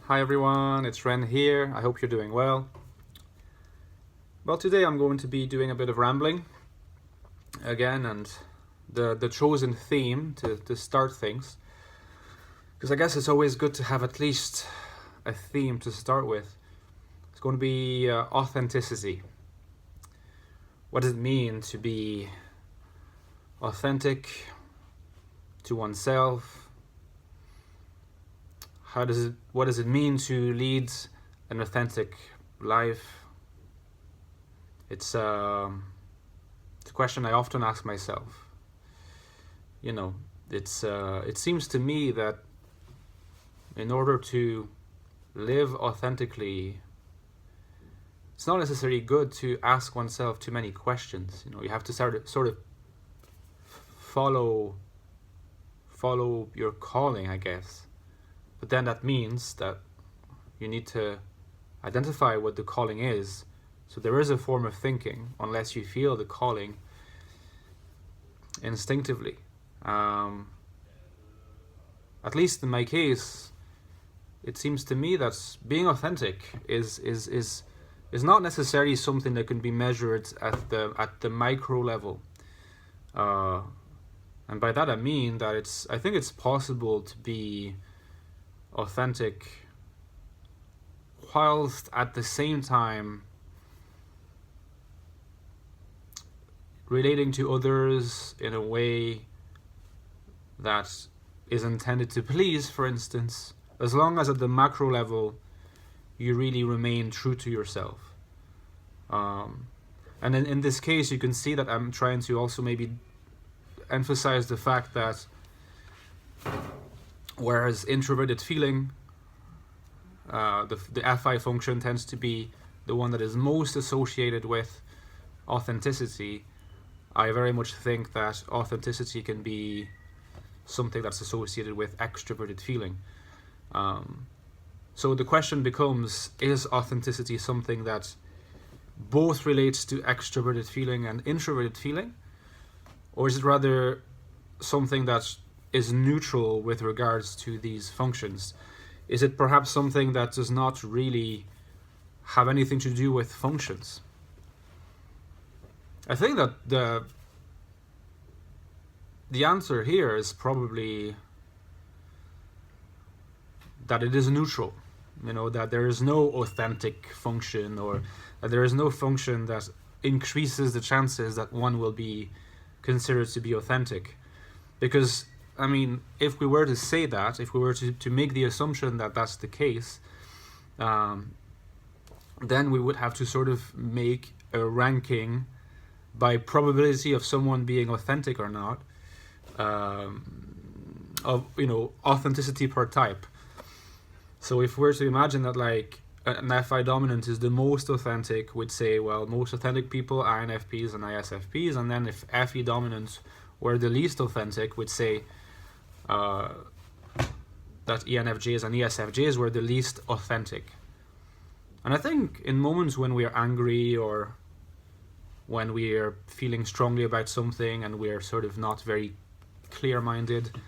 Hi everyone, it's Ren here. I hope you're doing well. Well, today I'm going to be doing a bit of rambling again, and the chosen theme to start things, because I guess it's always good to have at least a theme to start with. It's going to be authenticity. What does it mean to be authentic to oneself? What does it mean to lead an authentic life? It's a question I often ask myself. It seems to me that in order to live authentically, it's not necessarily good to ask oneself too many questions. You have to sort of follow your calling, I guess. But then that means that you need to identify what the calling is. So there is a form of thinking, unless you feel the calling instinctively. At least in my case, it seems to me that being authentic is not necessarily something that can be measured at the micro level. And by that I mean that I think it's possible to be authentic whilst at the same time relating to others in a way that is intended to please, for instance, as long as at the macro level you really remain true to yourself. And in this case you can see that I'm trying to also maybe emphasize the fact that whereas introverted feeling, the Fi function tends to be the one that is most associated with authenticity, I very much think that authenticity can be something that's associated with extroverted feeling. So the question becomes, is authenticity something that both relates to extroverted feeling and introverted feeling? Or is it rather something that is neutral with regards to these functions? Is it perhaps something that does not really have anything to do with functions? I think that the answer here is probably that it is neutral. That there is no authentic function, or that there is no function that increases the chances that one will be considered to be authentic. Because if we were to say that, if we were to make the assumption that that's the case, then we would have to sort of make a ranking by probability of someone being authentic or not, of authenticity per type. So if we're to imagine that like an Fi dominant is the most authentic, we'd say, well, most authentic people are INFPs and ISFPs, and then if Fe dominants were the least authentic, we'd say that ENFJs and ESFJs were the least authentic. And I think in moments when we are angry, or when we are feeling strongly about something and we're sort of not very clear-minded,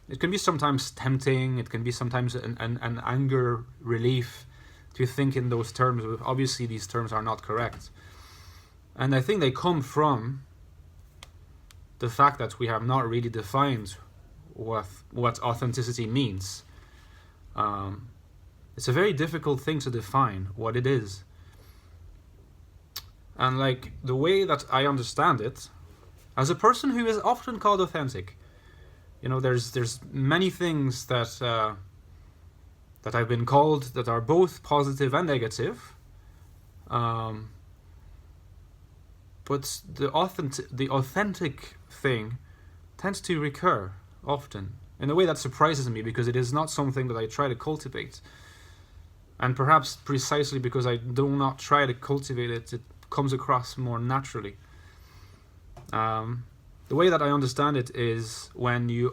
it can be sometimes tempting, it can be sometimes an anger relief to think in those terms. Obviously these terms are not correct. And I think they come from the fact that we have not really defined what authenticity means. It's a very difficult thing to define what it is. And like the way that I understand it, as a person who is often called authentic, there's many things that I've been called that are both positive and negative. But the authentic thing tends to recur often in a way that surprises me, because it is not something that I try to cultivate. And perhaps precisely because I do not try to cultivate it, it comes across more naturally. The way that I understand it is when you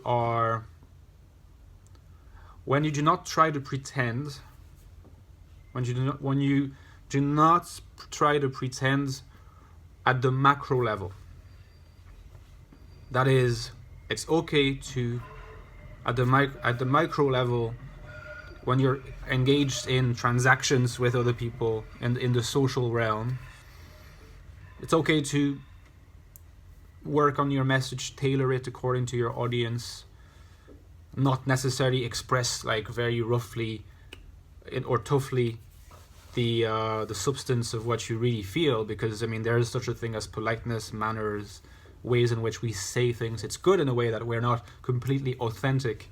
do not try to pretend, when you do not try to pretend at the macro level. That is, it's okay to at the micro level when you're engaged in transactions with other people and in the social realm, it's okay to work on your message, tailor it according to your audience, not necessarily express like very roughly or toughly the substance of what you really feel, because I mean there is such a thing as politeness, manners, ways in which we say things. It's good in a way that we're not completely authentic,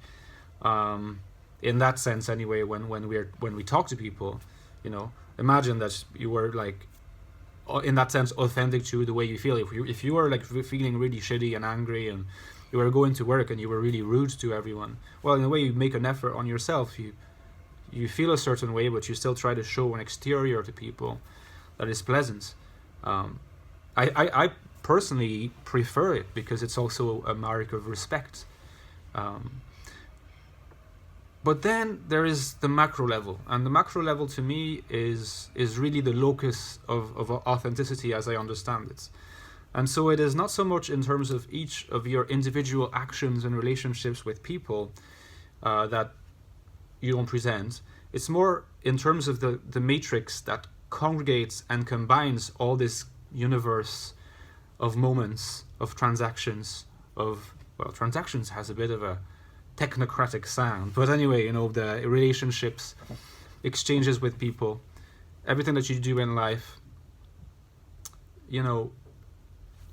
in that sense anyway. When we talk to people, you know, imagine that you were like, in that sense, authentic to the way you feel. If you were like feeling really shitty and angry, and you were going to work and you were really rude to everyone, well, in a way you make an effort on yourself. You feel a certain way, but you still try to show an exterior to people that is pleasant. I personally prefer it because it's also a mark of respect. But then there is the macro level, and the macro level to me is really the locus of authenticity as I understand it. And so it is not so much in terms of each of your individual actions and relationships with people that you don't present. It's more in terms of the matrix that congregates and combines all this universe of moments, of transactions, transactions has a bit of a technocratic sound, but anyway, you know, the relationships, exchanges with people, everything that you do in life, you know,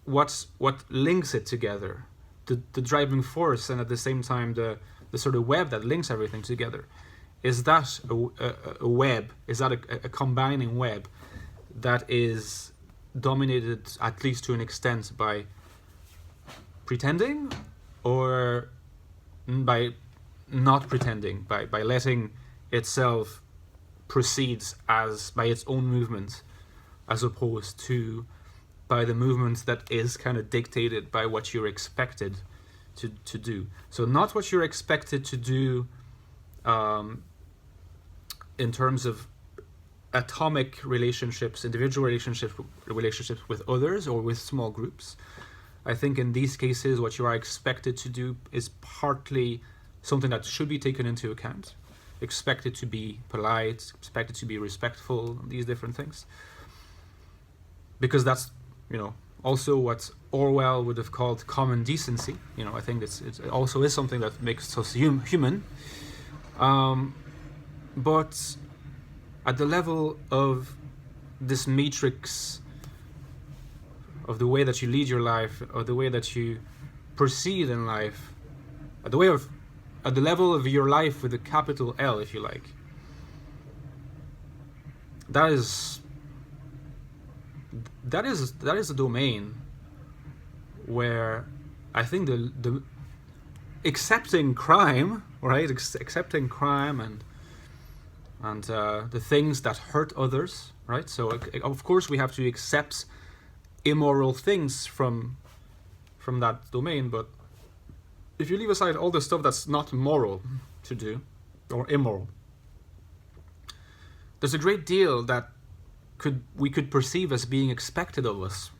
what links it together, the driving force, and at the same time the sort of web that links everything together. Is that a web? Is that a combining web that is dominated, at least to an extent, by pretending, or by not pretending, by letting itself proceed as by its own movement, as opposed to by the movement that is kind of dictated by what you're expected to do. So not what you're expected to do in terms of atomic relationships, individual relationships with others or with small groups. I think in these cases what you are expected to do is partly something that should be taken into account. Expected to be polite, expected to be respectful, these different things. Because that's, you know, also what Orwell would have called common decency. You know, I think it also is something that makes us human. But at the level of this matrix of the way that you lead your life, or the way that you proceed in life, at the level of your life with a capital L, if you like, that is a domain where I think the accepting crime, right? Accepting crime and the things that hurt others, right? So of course we have to accept immoral things from that domain, but if you leave aside all the stuff that's not moral to do or immoral, there's a great deal that we could perceive as being expected of us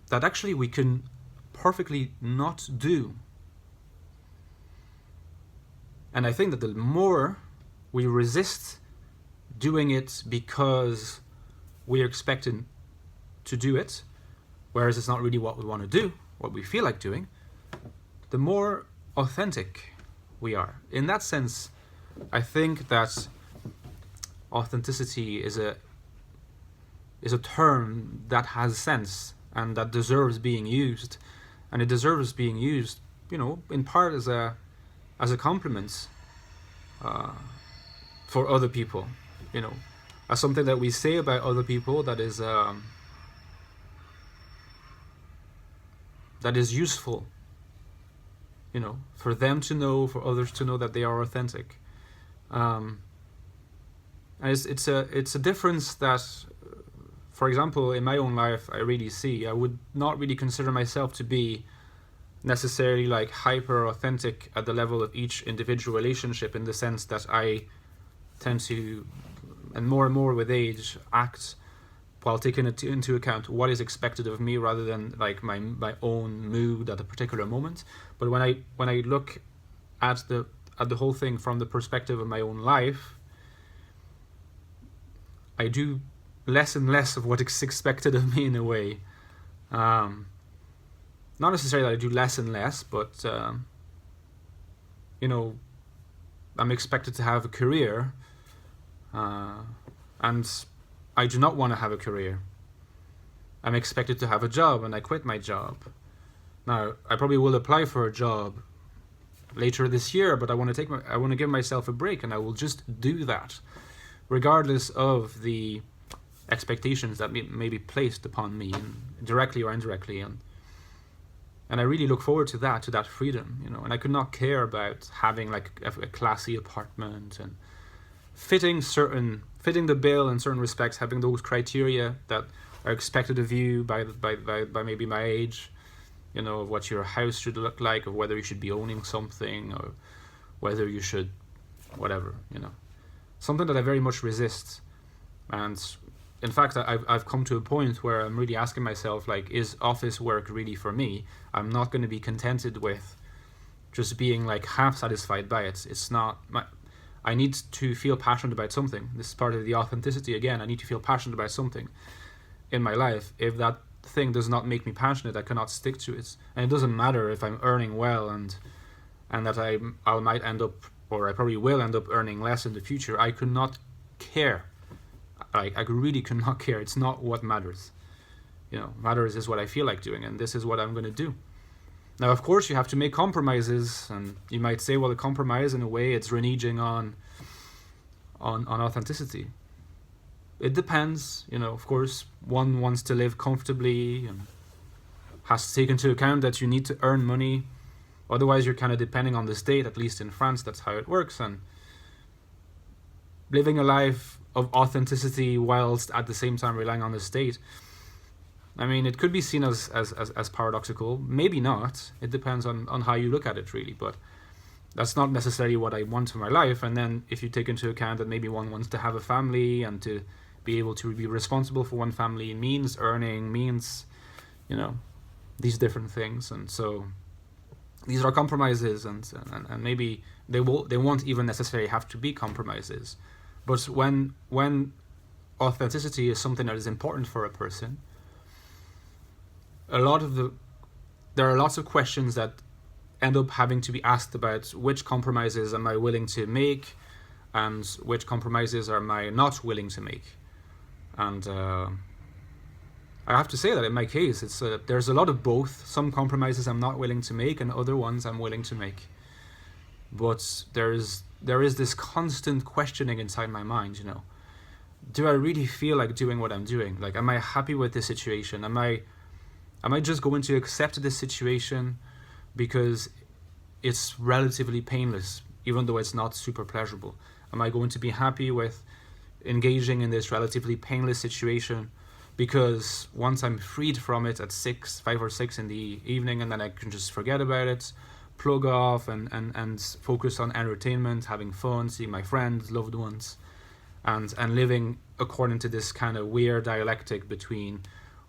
that actually we can perfectly not do. And I think that the more we resist doing it because we're expected to do it, whereas it's not really what we want to do, what we feel like doing, the more authentic we are. In that sense, I think that authenticity is a term that has sense and that deserves being used, and it deserves being used, you know, in part as a compliment for other people, you know, as something that we say about other people that is useful, you know, for them to know, for others to know that they are authentic. And it's a difference that, for example, in my own life, I really see. I would not really consider myself to be necessarily like hyper authentic at the level of each individual relationship, in the sense that I tend to, and more with age, act while taking it into account what is expected of me rather than like my own mood at a particular moment. But when I look at at the whole thing from the perspective of my own life, I do less and less of what is expected of me in a way. Not necessarily that I do less and less, but I'm expected to have a career, and I do not want to have a career. I'm expected to have a job, and I quit my job. Now, I probably will apply for a job later this year, but I want to give myself a break, and I will just do that, regardless of the expectations that may be placed upon me, directly or indirectly. And I really look forward to that freedom, and I could not care about having like a classy apartment and fitting the bill in certain respects, having those criteria that are expected of you by maybe my age, of what your house should look like, or whether you should be owning something, or whether you should, whatever, something that I very much resist. And in fact, I've come to a point where I'm really asking myself, like, is office work really for me? I'm not going to be contented with just being like half satisfied by it. It's not I need to feel passionate about something. This is part of the authenticity again. I need to feel passionate about something in my life. If that thing does not make me passionate, I cannot stick to it. And it doesn't matter if I'm earning well and that I might end up, or I probably will end up earning less in the future. I could not care. I really could not care. It's not what matters. Matters is what I feel like doing, and this is what I'm going to do. Now, of course, you have to make compromises, and you might say, well, a compromise, in a way, it's reneging on authenticity. It depends, of course. One wants to live comfortably and has to take into account that you need to earn money. Otherwise, you're kind of depending on the state. At least in France, that's how it works. And living a life of authenticity whilst at the same time relying on the state, I mean, it could be seen as paradoxical. Maybe not. It depends on how you look at it, really. But that's not necessarily what I want for my life. And then if you take into account that maybe one wants to have a family and to be able to be responsible for one family means earning, means, these different things. And so these are compromises, and maybe they won't even necessarily have to be compromises. But when authenticity is something that is important for a person, there are lots of questions that end up having to be asked about which compromises am I willing to make and which compromises am I not willing to make. And I have to say that in my case, there's a lot of both. Some compromises I'm not willing to make, and other ones I'm willing to make. But there is this constant questioning inside my mind, do I really feel like doing what I'm doing? Like, am I happy with this situation? Am I just going to accept this situation because it's relatively painless, even though it's not super pleasurable? Am I going to be happy with engaging in this relatively painless situation because once I'm freed from it at 5 or 6 in the evening, and then I can just forget about it, plug off and focus on entertainment, having fun, seeing my friends, loved ones, and living according to this kind of weird dialectic between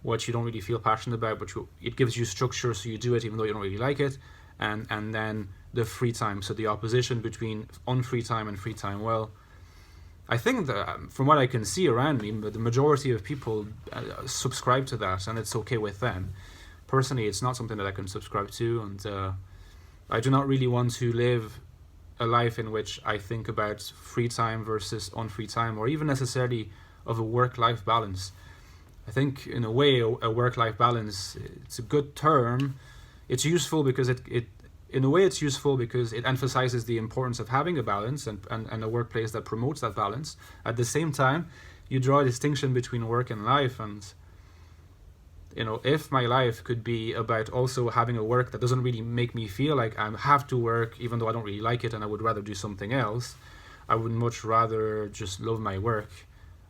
what you don't really feel passionate about, but it gives you structure, so you do it even though you don't really like it, and then the free time, so the opposition between unfree time and free time. Well, I think that from what I can see around me, the majority of people subscribe to that, and it's okay with them. Personally, it's not something that I can subscribe to, and I do not really want to live a life in which I think about free time versus unfree time, or even necessarily of a work-life balance. I think, in a way, a work-life balance, it's a good term. It's useful because it's useful because it emphasizes the importance of having a balance and a workplace that promotes that balance. At the same time, you draw a distinction between work and life, and if my life could be about also having a work that doesn't really make me feel like I have to work, even though I don't really like it and I would rather do something else, I would much rather just love my work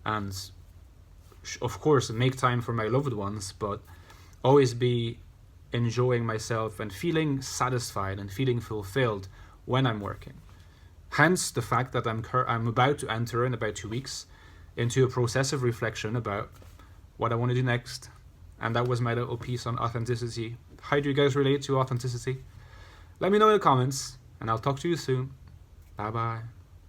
and, of course, make time for my loved ones, but always be enjoying myself and feeling satisfied and feeling fulfilled when I'm working. Hence the fact that I'm about to enter in about 2 weeks into a process of reflection about what I want to do next. And that was my little piece on authenticity. How do you guys relate to authenticity? Let me know in the comments, and I'll talk to you soon. Bye bye.